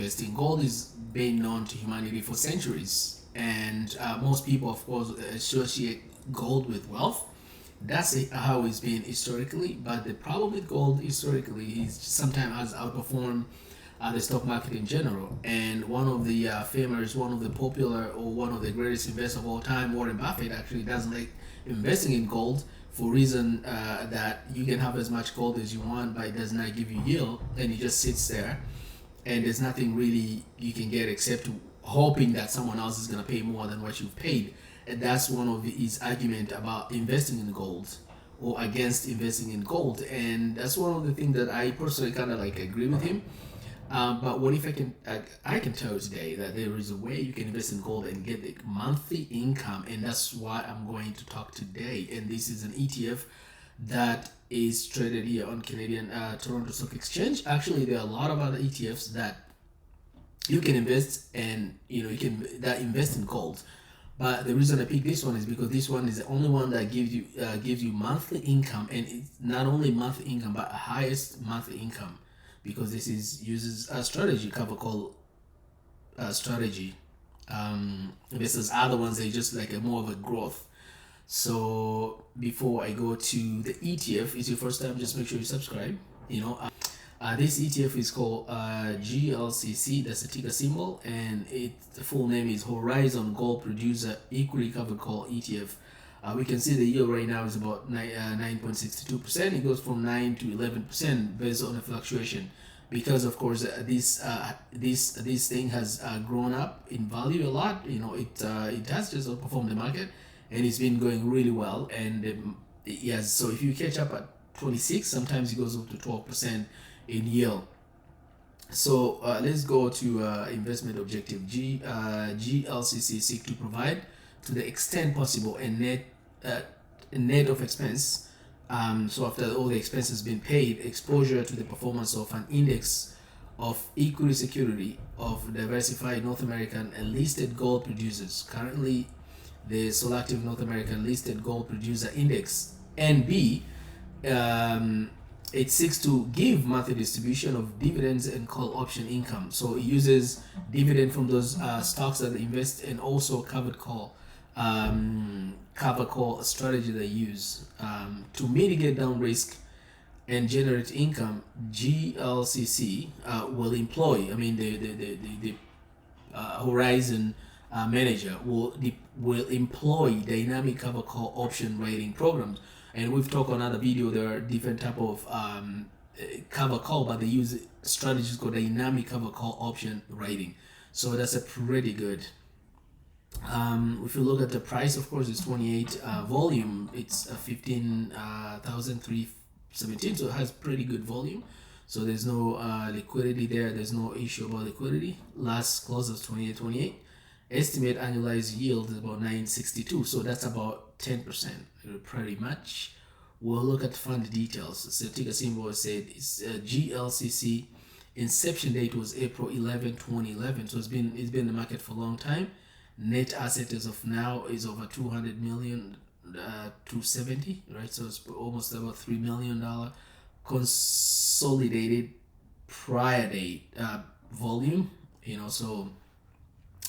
investing. Gold is been known to humanity for centuries, and most people, of course, associate gold with wealth. That's how it's been historically. But the problem with gold historically is sometimes has outperformed the stock market in general. And one of the famous, one of the popular, or one of the greatest investors of all time, Warren Buffett, actually doesn't like investing in gold for reason that you can have as much gold as you want, but it does not give you yield, and it just sits there, and there's nothing really you can get except hoping that someone else is going to pay more than what you've paid. And that's one of his argument about investing in gold or against investing in gold. And that's one of the things that I personally kind of like agree with him. But what if I can tell you today that there is a way you can invest in gold and get the monthly income, and that's why I'm going to talk today. And this is an ETF that is traded here on Canadian Toronto Stock Exchange. Actually, there are a lot of other ETFs that you can invest, and you can that invest in gold. But the reason I picked this one is because this one is the only one that gives you monthly income, and it's not only monthly income but highest monthly income, because this uses a strategy cover called strategy. Versus other ones, they just like a more of a growth. So before I go to the ETF, it's your first time, just make sure you subscribe. This ETF is called GLCC. That's the ticker symbol, and the full name is Horizon Gold Producer Equity Covered Call ETF. We can see the yield right now is about 9.62%. It goes from 9 to 11% based on the fluctuation, because of course this thing has grown up in value a lot. It has just outperformed the market, and it's been going really well. And yes, so if you catch up at 26, sometimes it goes up to 12% in yield. So let's go to investment objective. GLCC seek to provide, to the extent possible, a net of expense. So after all the expenses been paid, exposure to the performance of an index of equity security of diversified North American and listed gold producers. Currently, the Selective North American Listed Gold Producer Index, NB. It seeks to give monthly distribution of dividends and call option income. So it uses dividend from those stocks that they invest, and also covered call strategy they use to mitigate down risk and generate income. GLCC will employ, the Horizon manager will employ dynamic cover call option rating programs. And we've talked on another video, there are different type of cover call, but they use strategies called dynamic cover call option rating. So that's a pretty good. If you look at the price, of course, it's 28. Volume, it's 15,317. So it has pretty good volume. So there's no liquidity there. There's no issue about liquidity. Last close was 28.28. Estimate annualized yield is about 9.62. So that's about 10%, pretty much. We'll look at fund details. So ticker symbol said it's GLCC. Inception date was April 11, 2011. So it's been in the market for a long time. Net asset as of now is over 200 million, 270, right? So it's almost about $3 million. Consolidated prior date volume. So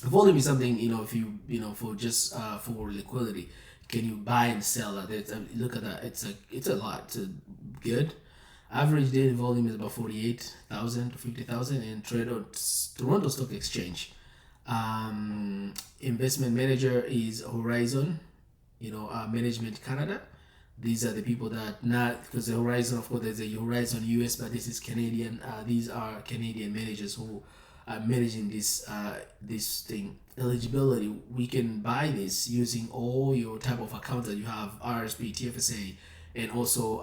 volume is something, if you for just for liquidity, can you buy and sell that? Look at that, it's a lot. It's good. Average daily volume is about 48,000 to 50,000 and trade on Toronto Stock Exchange. Investment manager is Horizon, Management Canada. These are the people that, not because the Horizon, of course, there's a Horizon US, but this is Canadian. These are Canadian managers who are managing this thing. Eligibility, we can buy this using all your type of accounts that you have, RSP, TFSA, and also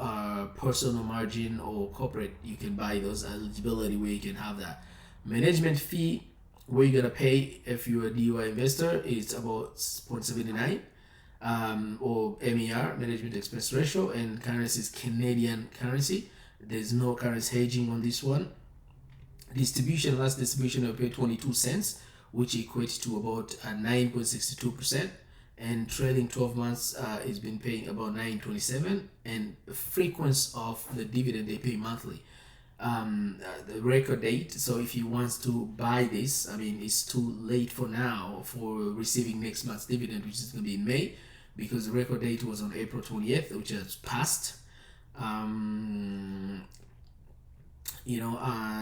personal margin or corporate. You can buy those. Eligibility where you can have that. Management fee, where you're gonna pay if you're a DUI investor, it's about 0.79. Or MER, management expense ratio, and currency is Canadian currency. There's no currency hedging on this one. Distribution, last distribution will pay 22 cents, which equates to about 9.62%, and trailing 12 months is been paying about 9.27, and the frequency of the dividend they pay monthly. the record date. So if he wants to buy this, I mean, it's too late for now for receiving next month's dividend, which is going to be in May, because the record date was on April 20th, which has passed.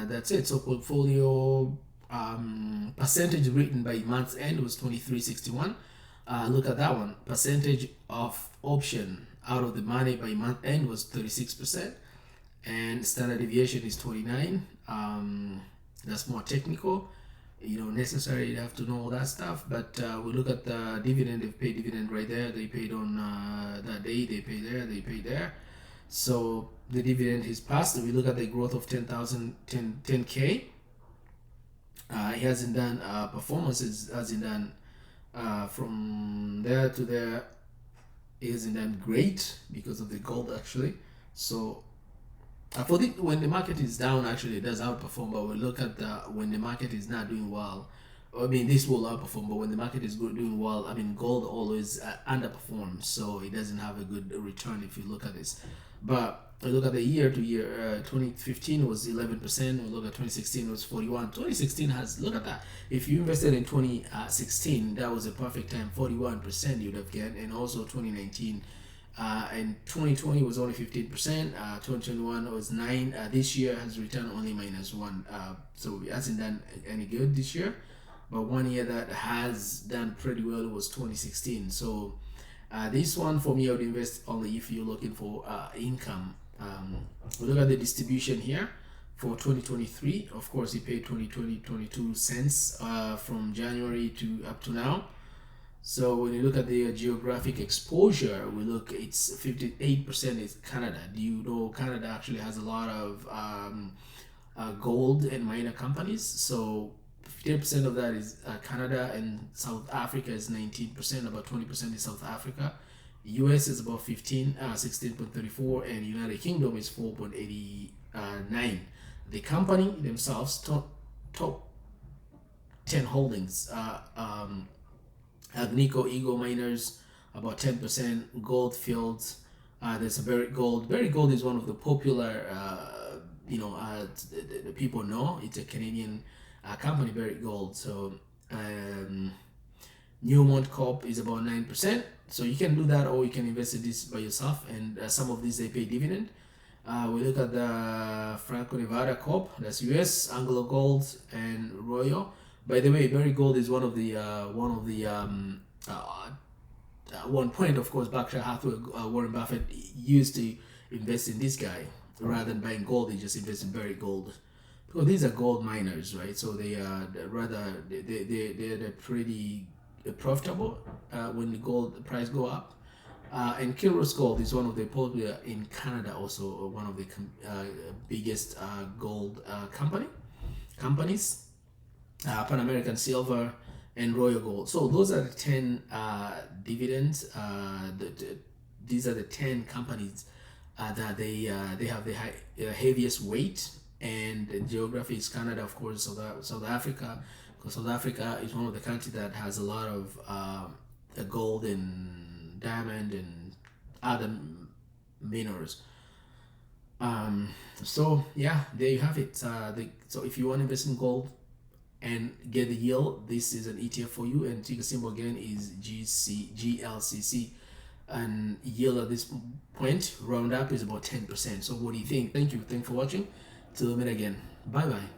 That's it. So portfolio percentage written by month's end was 2361. Look at that one. Percentage of option out of the money by month end was 36%, and standard deviation is 29. That's more technical. You don't necessarily have to know all that stuff, but we look at the dividend. They paid dividend right there. They paid on that day. They pay there. They pay there. So the dividend is passed. We look at the growth of 10K. He hasn't done performances, hasn't done from there to there. It hasn't done great because of the gold actually. So for the when the market is down, actually it does outperform. But we look at when the market is not doing well. I mean, this will outperform, but when the market is doing well, I mean, gold always underperforms, so it doesn't have a good return if you look at this. But we look at the year to year, 2015 was 11%. We look at 2016 was 41. 2016 has, look at that. If you invested in 2016, that was a perfect time. 41% you'd have get, and also 2019. And 2020 was only 15%. 2021 was 9. This year has returned only -1. So it hasn't done any good this year. But one year that has done pretty well was 2016. So this one for me, I would invest only if you're looking for income. We look at the distribution here for 2023. Of course, he paid 22 cents from January to up to now. So when you look at the geographic exposure, we look, it's 58% is Canada. Do you know Canada actually has a lot of gold and minor companies? So 50% of that is Canada, and South Africa is 19%, about 20% is South Africa. US is about 16.34, and United Kingdom is 4.89. The company themselves, top 10 holdings, Agnico Eagle Miners, about 10%, Gold Fields, there's a Barrick Gold. Barrick Gold is one of the popular, the people know. It's a Canadian company, Barrick Gold. So Newmont Corp is about 9%. So you can do that, or you can invest in this by yourself, and some of these they pay dividend. We look at the Franco-Nevada Corp, that's US, Anglo Gold, and Royal. By the way, Barrick Gold is one point, of course, Berkshire Hathaway, Warren Buffett used to invest in this guy rather than buying gold. He just invested in Barrick Gold because these are gold miners, right? So they are they're pretty profitable when the gold price go up. And Kilross Gold is one of the popular in Canada, also one of the biggest gold companies. Pan American Silver and Royal Gold. So those are the 10 dividends. These are the 10 companies that they have the heaviest weight, and the geography is Canada, of course, South Africa, because South Africa is one of the countries that has a lot of gold and diamond and other minerals. So yeah, there you have it. So if you want to invest in gold and get the yield, this is an ETF for you, and ticker symbol again is GLCC, and yield at this point round up is about 10%. So what do you think? Thanks for watching. Till we meet again. Bye bye.